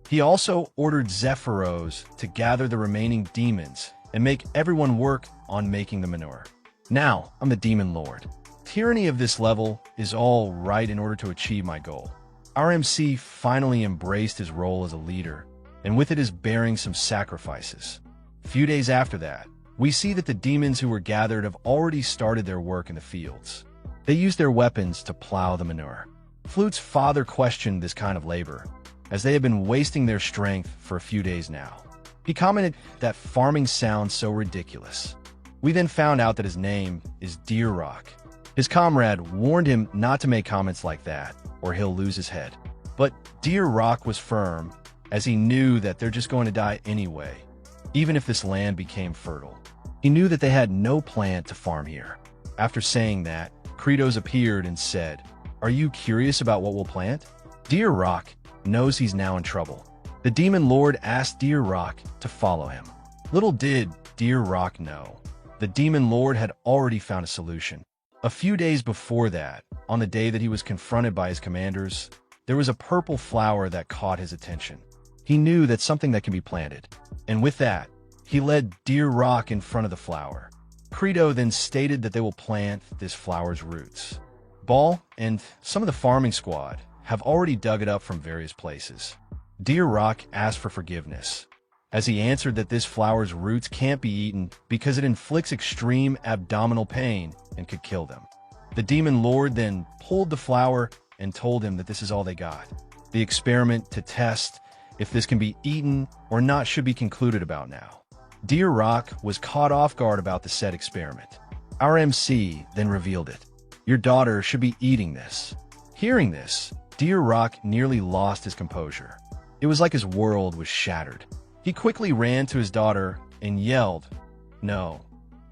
He also ordered Zephyros to gather the remaining demons and make everyone work on making the manure. Now, I'm the Demon Lord. Tyranny of this level is all right in order to achieve my goal. Our MC finally embraced his role as a leader, and with it is bearing some sacrifices. A few days after that, we see that the demons who were gathered have already started their work in the fields. They used their weapons to plow the manure. Flute's father questioned this kind of labor, as they had been wasting their strength for a few days now. He commented that farming sounds so ridiculous. We then found out that his name is Deer Rock. His comrade warned him not to make comments like that, or he'll lose his head. But Deer Rock was firm, as he knew that they're just going to die anyway, even if this land became fertile. He knew that they had no plan to farm here. After saying that, Kratos appeared and said, "Are you curious about what we'll plant?" Deer Rock knows he's now in trouble. The Demon Lord asked Deer Rock to follow him. Little did Deer Rock know, the Demon Lord had already found a solution. A few days before that, on the day that he was confronted by his commanders, there was a purple flower that caught his attention. He knew that something that can be planted, and with that, he led Deer Rock in front of the flower. Credo then stated that they will plant this flower's roots. Ball and some of the farming squad have already dug it up from various places. Deer Rock asked for forgiveness, as he answered that this flower's roots can't be eaten because it inflicts extreme abdominal pain and could kill them. The Demon Lord then pulled the flower and told him that this is all they got. The experiment to test if this can be eaten or not should be concluded about now. Deer Rock was caught off guard about the said experiment. Our MC then revealed it. Your daughter should be eating this. Hearing this, Deer Rock nearly lost his composure. It was like his world was shattered. He quickly ran to his daughter and yelled, "No."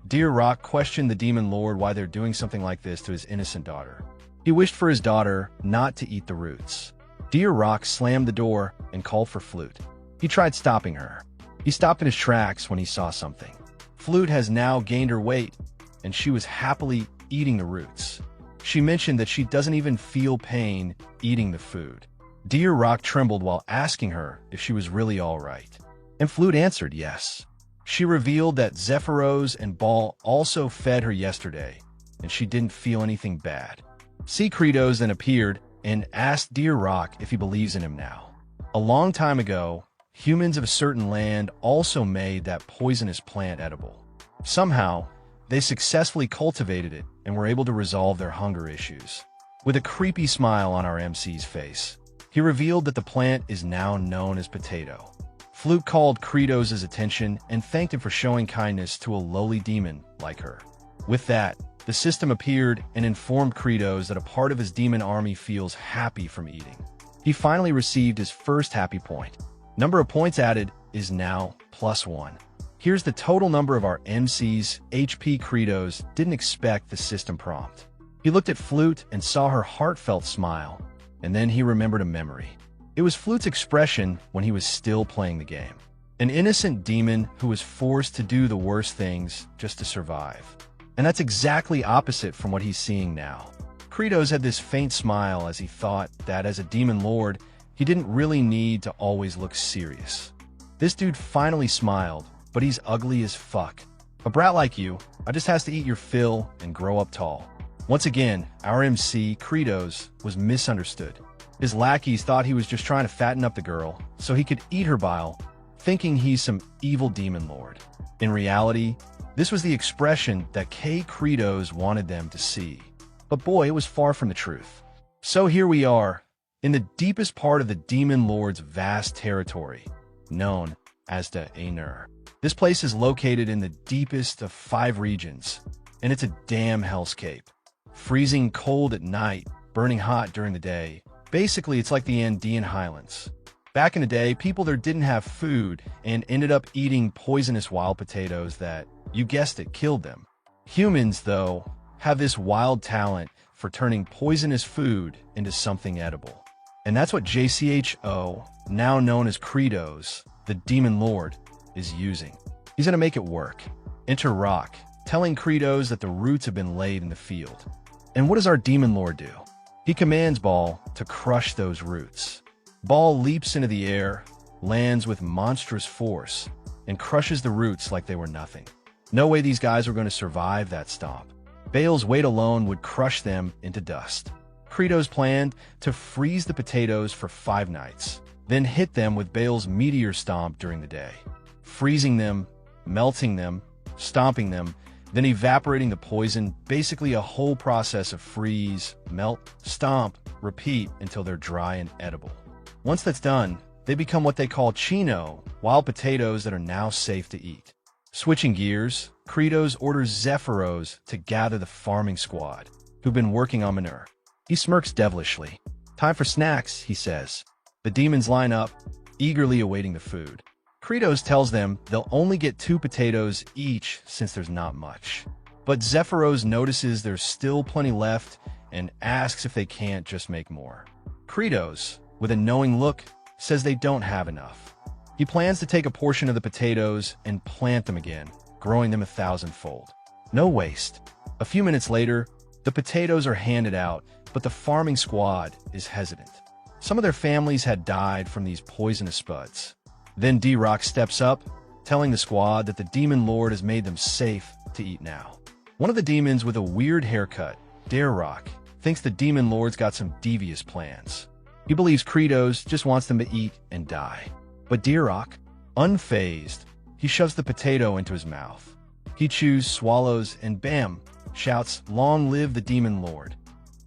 Deer Rock questioned the Demon Lord why they're doing something like this to his innocent daughter. He wished for his daughter not to eat the roots. Deer Rock slammed the door and called for Flute. He tried stopping her. He stopped in his tracks when he saw something. Flute has now gained her weight, and she was happily eating the roots. She mentioned that she doesn't even feel pain eating the food. Deer Rock trembled while asking her if she was really all right. And Flute answered yes. She revealed that Zephyros and Ball also fed her yesterday, and she didn't feel anything bad. Sea Credos then appeared and asked Deer Rock if he believes in him now. A long time ago, humans of a certain land also made that poisonous plant edible. Somehow, they successfully cultivated it and were able to resolve their hunger issues. With a creepy smile on our MC's face, he revealed that the plant is now known as potato. Flute called Credos' attention and thanked him for showing kindness to a lowly demon like her. With that, the system appeared and informed Credos that a part of his demon army feels happy from eating. He finally received his first happy point. Number of points added is now +1. Here's the total number of our MC's HP. Credos didn't expect the system prompt. He looked at Flute and saw her heartfelt smile, and then he remembered a memory. It was Flute's expression when he was still playing the game. An innocent demon who was forced to do the worst things just to survive. And that's exactly opposite from what he's seeing now. Credos had this faint smile as he thought that as a demon lord, he didn't really need to always look serious. This dude finally smiled, but he's ugly as fuck. A brat like you, I just has to eat your fill and grow up tall. Once again, our MC, Credos, was misunderstood. His lackeys thought he was just trying to fatten up the girl so he could eat her bile, thinking he's some evil demon lord. In reality, this was the expression that K. Credos wanted them to see. But boy, it was far from the truth. So here we are, in the deepest part of the demon lord's vast territory, known as the Ainur. This place is located in the deepest of 5 regions, and it's a damn hellscape. Freezing cold at night, burning hot during the day. Basically, it's like the Andean highlands. Back in the day, people there didn't have food and ended up eating poisonous wild potatoes that, you guessed it, killed them. Humans, though, have this wild talent for turning poisonous food into something edible. And that's what JCHO, now known as Credos, the Demon Lord, is using. He's gonna make it work. Enter Rock, telling Credos that the roots have been laid in the field. And what does our Demon Lord do? He commands Ball to crush those roots. Ball leaps into the air, lands with monstrous force, and crushes the roots like they were nothing. No way these guys were going to survive that stomp. Bale's weight alone would crush them into dust. Credos planned to freeze the potatoes for 5 nights, then hit them with Bale's meteor stomp during the day, freezing them, melting them, stomping them, then evaporating the poison, basically a whole process of freeze, melt, stomp, repeat until they're dry and edible. Once that's done, they become what they call chino, wild potatoes that are now safe to eat. Switching gears, Credos orders Zephyros to gather the farming squad, who've been working on manure. He smirks devilishly. Time for snacks, he says. The demons line up, eagerly awaiting the food. Credos tells them they'll only get 2 potatoes each since there's not much. But Zephyros notices there's still plenty left and asks if they can't just make more. Credos, with a knowing look, says they don't have enough. He plans to take a portion of the potatoes and plant them again, growing them 1,000-fold. No waste. A few minutes later, the potatoes are handed out, but the farming squad is hesitant. Some of their families had died from these poisonous spuds. Then D-Rock steps up, telling the squad that the Demon Lord has made them safe to eat now. One of the demons with a weird haircut, D-Rock, thinks the Demon Lord's got some devious plans. He believes Kratos just wants them to eat and die. But D-Rock, unfazed, he shoves the potato into his mouth. He chews, swallows, and bam, shouts, "Long live the Demon Lord."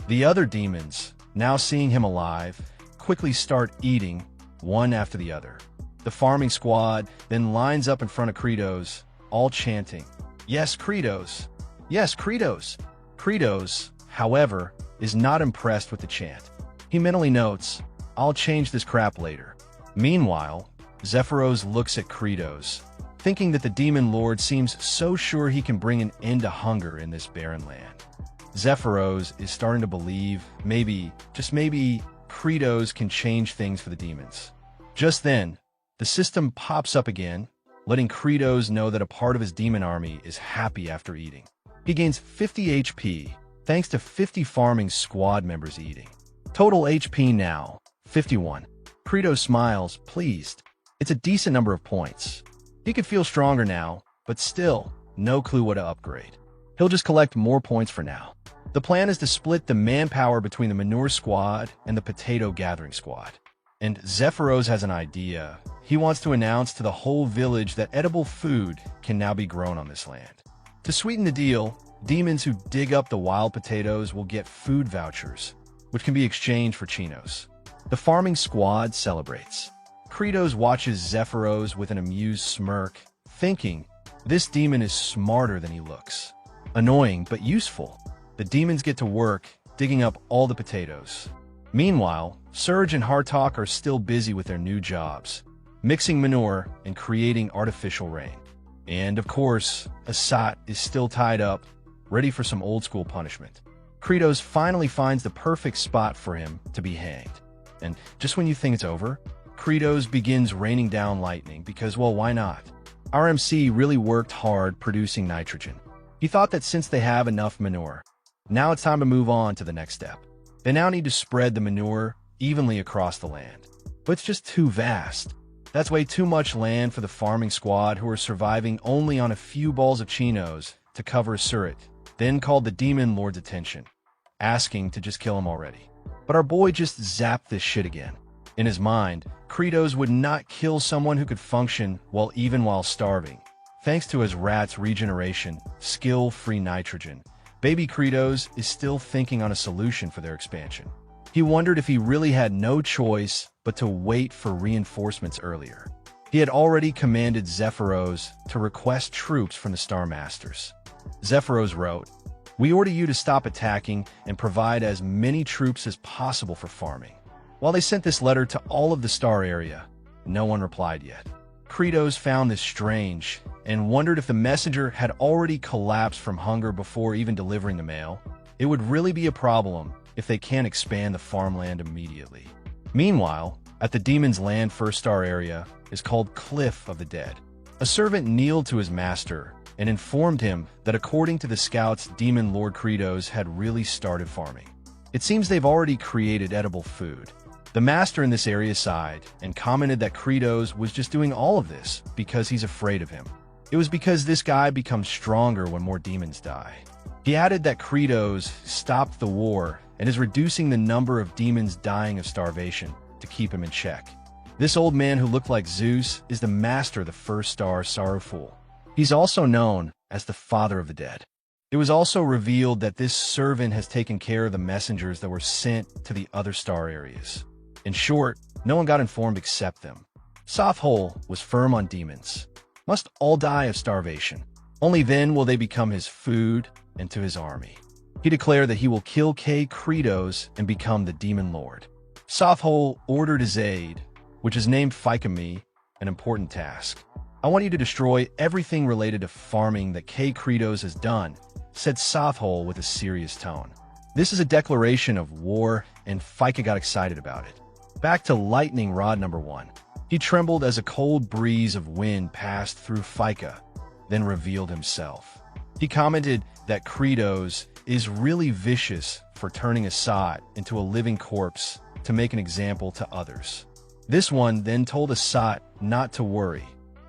The other demons, now seeing him alive, quickly start eating, one after the other. The farming squad then lines up in front of Kratos, all chanting, "Yes, Kratos! Yes, Kratos!" Kratos, however, is not impressed with the chant. He mentally notes, "I'll change this crap later." Meanwhile, Zephyros looks at Kratos, thinking that the Demon Lord seems so sure he can bring an end to hunger in this barren land. Zephyros is starting to believe maybe, just maybe, Kratos can change things for the demons. Just then, the system pops up again, letting Kratos know that a part of his demon army is happy after eating. He gains 50 HP, thanks to 50 farming squad members eating. Total HP now, 51. Kratos smiles, pleased. It's a decent number of points. He could feel stronger now, but still, no clue what to upgrade. He'll just collect more points for now. The plan is to split the manpower between the manure squad and the potato gathering squad. And Zephyros has an idea. He wants to announce to the whole village that edible food can now be grown on this land. To sweeten the deal, demons who dig up the wild potatoes will get food vouchers, which can be exchanged for chinos. The farming squad celebrates. Kratos watches Zephyros with an amused smirk, thinking, this demon is smarter than he looks. Annoying, but useful. The demons get to work, digging up all the potatoes. Meanwhile, Surge and Hartok are still busy with their new jobs, mixing manure and creating artificial rain. And of course, Asat is still tied up, ready for some old-school punishment. Kratos finally finds the perfect spot for him to be hanged. And just when you think it's over, Kratos begins raining down lightning because, well, why not? RMC really worked hard producing nitrogen. He thought that since they have enough manure, now it's time to move on to the next step. They now need to spread the manure evenly across the land. But it's just too vast. That's way too much land for the farming squad who are surviving only on a few balls of chinos to cover a Surit, then called the Demon Lord's attention, asking to just kill him already. But our boy just zapped this shit again. In his mind, Kratos would not kill someone who could function while starving. Thanks to his rat's regeneration, skill-free nitrogen, baby Kratos is still thinking on a solution for their expansion. He wondered if he really had no choice but to wait for reinforcements earlier. He had already commanded Zephyros to request troops from the Star Masters. Zephyros wrote, "We order you to stop attacking and provide as many troops as possible for farming." While they sent this letter to all of the Star area, no one replied yet. Kratos found this strange and wondered if the messenger had already collapsed from hunger before even delivering the mail. It would really be a problem if they can't expand the farmland immediately. Meanwhile, at the Demon's Land First Star area is called Cliff of the Dead. A servant kneeled to his master and informed him that according to the scouts, Demon Lord Kratos had really started farming. It seems they've already created edible food. The master in this area sighed and commented that Kratos was just doing all of this because he's afraid of him. It was because this guy becomes stronger when more demons die. He added that Kratos stopped the war and is reducing the number of demons dying of starvation to keep him in check. This old man who looked like Zeus is the master of the First Star Sorrowful. He's also known as the Father of the Dead. It was also revealed that this servant has taken care of the messengers that were sent to the other star areas. In short, no one got informed except them. Sothole was firm on demons. Must all die of starvation. Only then will they become his food and to his army. He declared that he will kill Kratos and become the Demon Lord. Sothole ordered his aide, which is named Fikami, an important task. "I want you to destroy everything related to farming that Kratos has done," said Sothole with a serious tone. This is a declaration of war, and Fika got excited about it. Back to lightning rod number 1. He trembled as a cold breeze of wind passed through Fika, then revealed himself. He commented that Kratos is really vicious for turning Assad into a living corpse to make an example to others. This one then told Assad not to worry,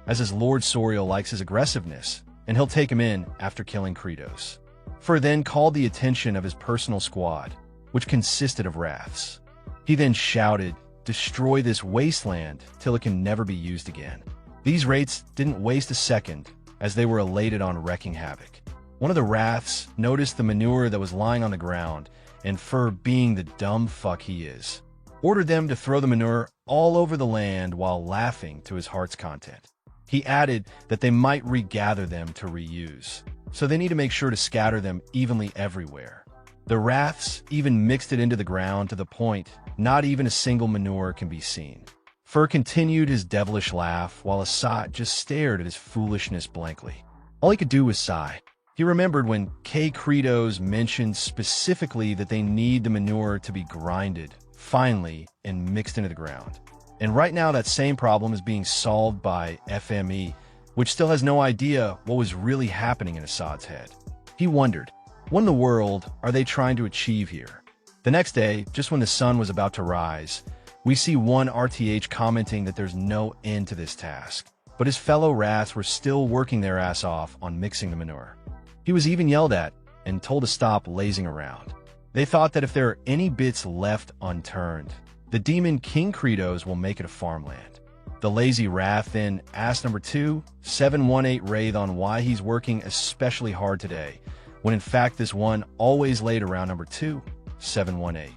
as his Lord Soriel likes his aggressiveness, and he'll take him in after killing Kratos. Fur then called the attention of his personal squad, which consisted of Wraths. He then shouted, "Destroy this wasteland till it can never be used again." These Wraiths didn't waste a second, as they were elated on wreaking havoc. One of the Wraths noticed the manure that was lying on the ground, and Fur, being the dumb fuck he is, ordered them to throw the manure all over the land while laughing to his heart's content. He added that they might regather them to reuse, so they need to make sure to scatter them evenly everywhere. The Wraths even mixed it into the ground to the point not even a single manure can be seen. Fur continued his devilish laugh while Assad just stared at his foolishness blankly. All he could do was sigh. He remembered when Kratos mentioned specifically that they need the manure to be grinded finely and mixed into the ground. And right now that same problem is being solved by FME, which still has no idea what was really happening in Assad's head. He wondered, what in the world are they trying to achieve here? The next day, just when the sun was about to rise, we see one RTH commenting that there's no end to this task, but his fellow Wraths were still working their ass off on mixing the manure. He was even yelled at and told to stop lazing around. They thought that if there are any bits left unturned, the demon King Kratos will make it a farmland. The lazy Wrath then asked number 2, 718 Wraith on why he's working especially hard today, when in fact this one always laid around number 2, 718.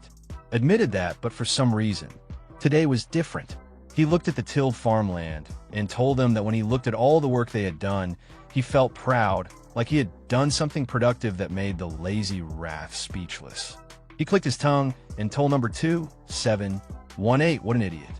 Admitted that, but for some reason, today was different. He looked at the tilled farmland and told them that when he looked at all the work they had done, he felt proud, like he had done something productive that made the lazy Wrath speechless. He clicked his tongue and told number 2, 718 what an idiot.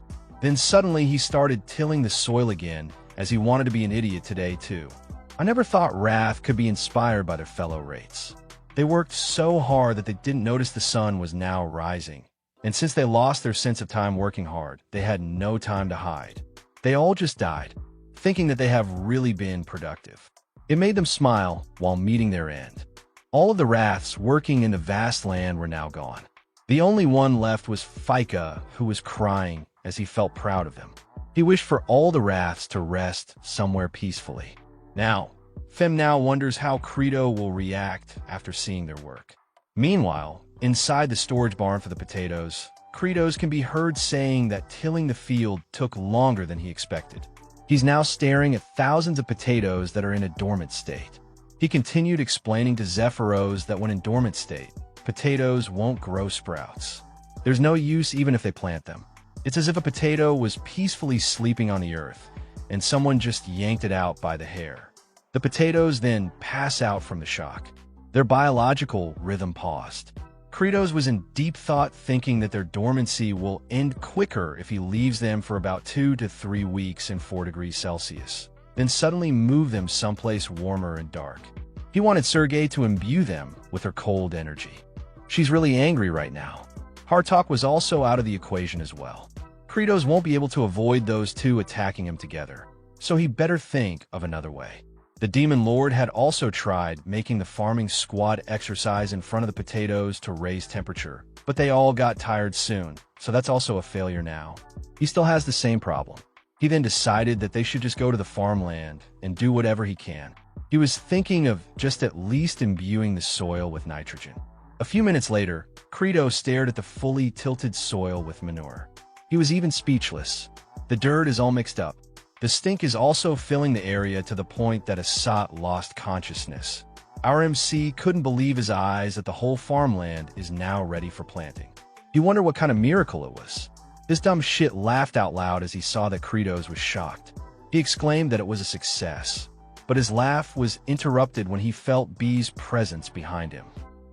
Then suddenly he started tilling the soil again, as he wanted to be an idiot today too. I never thought Wrath could be inspired by their fellow Wraiths. They worked so hard that they didn't notice the sun was now rising. And since they lost their sense of time working hard, they had no time to hide. They all just died, thinking that they have really been productive. It made them smile while meeting their end. All of the Wraths working in the vast land were now gone. The only one left was Fika, who was crying as he felt proud of them. He wished for all the Wraths to rest somewhere peacefully. Now, Fem now wonders how Kratos will react after seeing their work. Meanwhile, inside the storage barn for the potatoes, Kratos can be heard saying that tilling the field took longer than he expected. He's now staring at thousands of potatoes that are in a dormant state. He continued explaining to Zephyros that when in dormant state, potatoes won't grow sprouts. There's no use even if they plant them. It's as if a potato was peacefully sleeping on the earth, and someone just yanked it out by the hair. The potatoes then pass out from the shock. Their biological rhythm paused. Kratos was in deep thought, thinking that their dormancy will end quicker if he leaves them for about 2 to 3 weeks in 4 degrees Celsius, then suddenly move them someplace warmer and dark. He wanted Sergei to imbue them with her cold energy. She's really angry right now. Hartok was also out of the equation as well. Kratos won't be able to avoid those two attacking him together, so he better think of another way. The Demon Lord had also tried making the farming squad exercise in front of the potatoes to raise temperature, but they all got tired soon, so that's also a failure now. He still has the same problem. He then decided that they should just go to the farmland and do whatever he can. He was thinking of just at least imbuing the soil with nitrogen. A few minutes later, Kratos stared at the fully tilted soil with manure. He was even speechless. The dirt is all mixed up. The stink is also filling the area to the point that Assad lost consciousness. Our MC couldn't believe his eyes that the whole farmland is now ready for planting. He wondered what kind of miracle it was. This dumb shit laughed out loud as he saw that Kratos was shocked. He exclaimed that it was a success, but his laugh was interrupted when he felt B's presence behind him.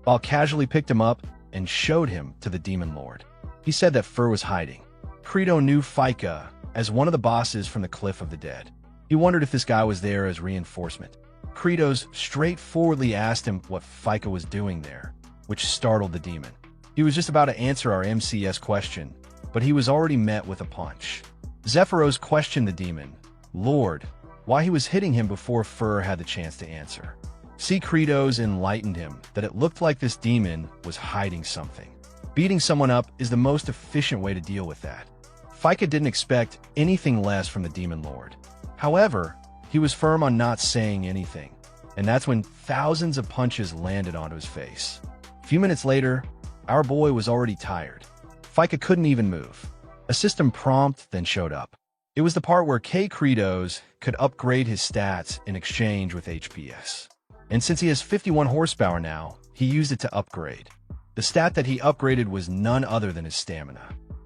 Bal casually picked him up and showed him to the Demon Lord. He said that Fur was hiding. Kratos knew Fika as one of the bosses from the Cliff of the Dead. He wondered if this guy was there as reinforcement. Kratos straightforwardly asked him what Fika was doing there, which startled the demon. He was just about to answer our MC's question but he was already met with a punch. Zephyros questioned the demon, Lord, why he was hitting him before Fur had the chance to answer. Credos enlightened him that it looked like this demon was hiding something. Beating someone up is the most efficient way to deal with that. Fika didn't expect anything less from the demon lord. However, he was firm on not saying anything, and that's when thousands of punches landed onto his face. A few minutes later, our boy was already tired. Fika couldn't even move. A system prompt then showed up. It was the part where Credos could upgrade his stats in exchange with HPS. And since he has 51 horsepower now, he used it to upgrade. The stat that he upgraded was none other than his stamina.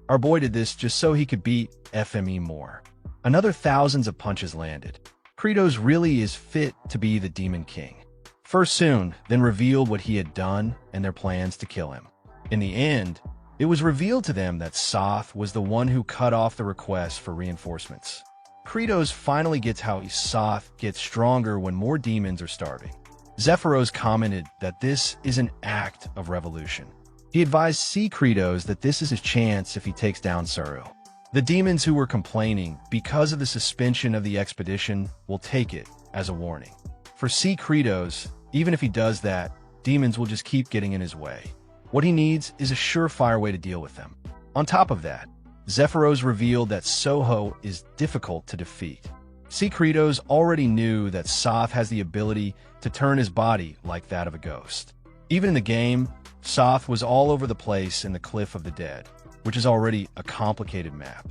Our boy did this just so he could beat FME more. Another thousands of punches landed. Credos really is fit to be the Demon King. First soon, then revealed what he had done and their plans to kill him. In the end, it was revealed to them that Soth was the one who cut off the request for reinforcements. Credos finally gets how Soth gets stronger when more demons are starving. Zephyros commented that this is an act of revolution. He advised Credos that this is his chance if he takes down Saru. The demons who were complaining because of the suspension of the expedition will take it as a warning. For Credos, even if he does that, demons will just keep getting in his way. What he needs is a surefire way to deal with them. On top of that, Zephyros revealed that Soho is difficult to defeat. Credos already knew that Soth has the ability to turn his body like that of a ghost. Even in the game, Soth was all over the place in the Cliff of the Dead, which is already a complicated map.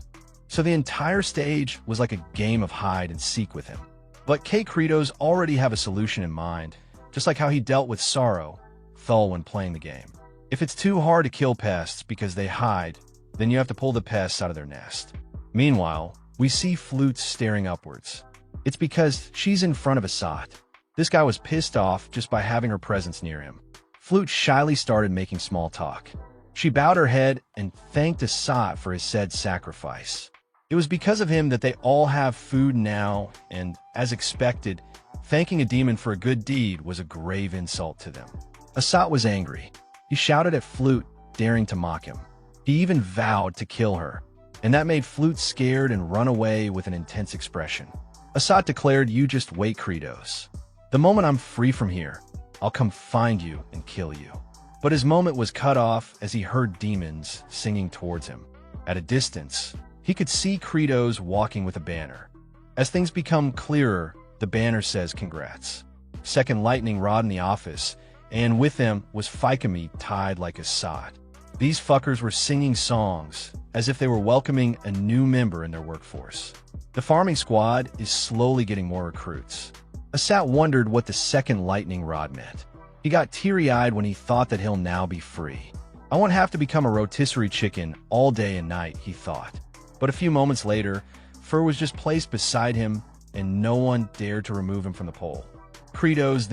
So the entire stage was like a game of hide and seek with him. But Credos already have a solution in mind, just like how he dealt with Sorrow, Thul when playing the game. If it's too hard to kill pests because they hide, then you have to pull the pests out of their nest. Meanwhile, we see Flute staring upwards. It's because she's in front of Assad. This guy was pissed off just by having her presence near him. Flute shyly started making small talk. She bowed her head and thanked Assad for his said sacrifice. It was because of him that they all have food now, and, as expected, thanking a demon for a good deed was a grave insult to them. Assad was angry. He shouted at Flute, daring to mock him. He even vowed to kill her, and that made Flute scared and run away with an intense expression. Assad declared, "You just wait, Credos. The moment I'm free from here, I'll come find you and kill you." But his moment was cut off as he heard demons singing towards him. At a distance, he could see Credos walking with a banner. As things become clearer, the banner says congrats. Second lightning rod in the office, and with them was Fikami tied like a sod. These fuckers were singing songs as if they were welcoming a new member in their workforce. The farming squad is slowly getting more recruits. Assat wondered what the second lightning rod meant. He got teary-eyed when he thought that he'll now be free. I won't have to become a rotisserie chicken all day and night, he thought. But a few moments later, Fur was just placed beside him, and no one dared to remove him from the pole. Credos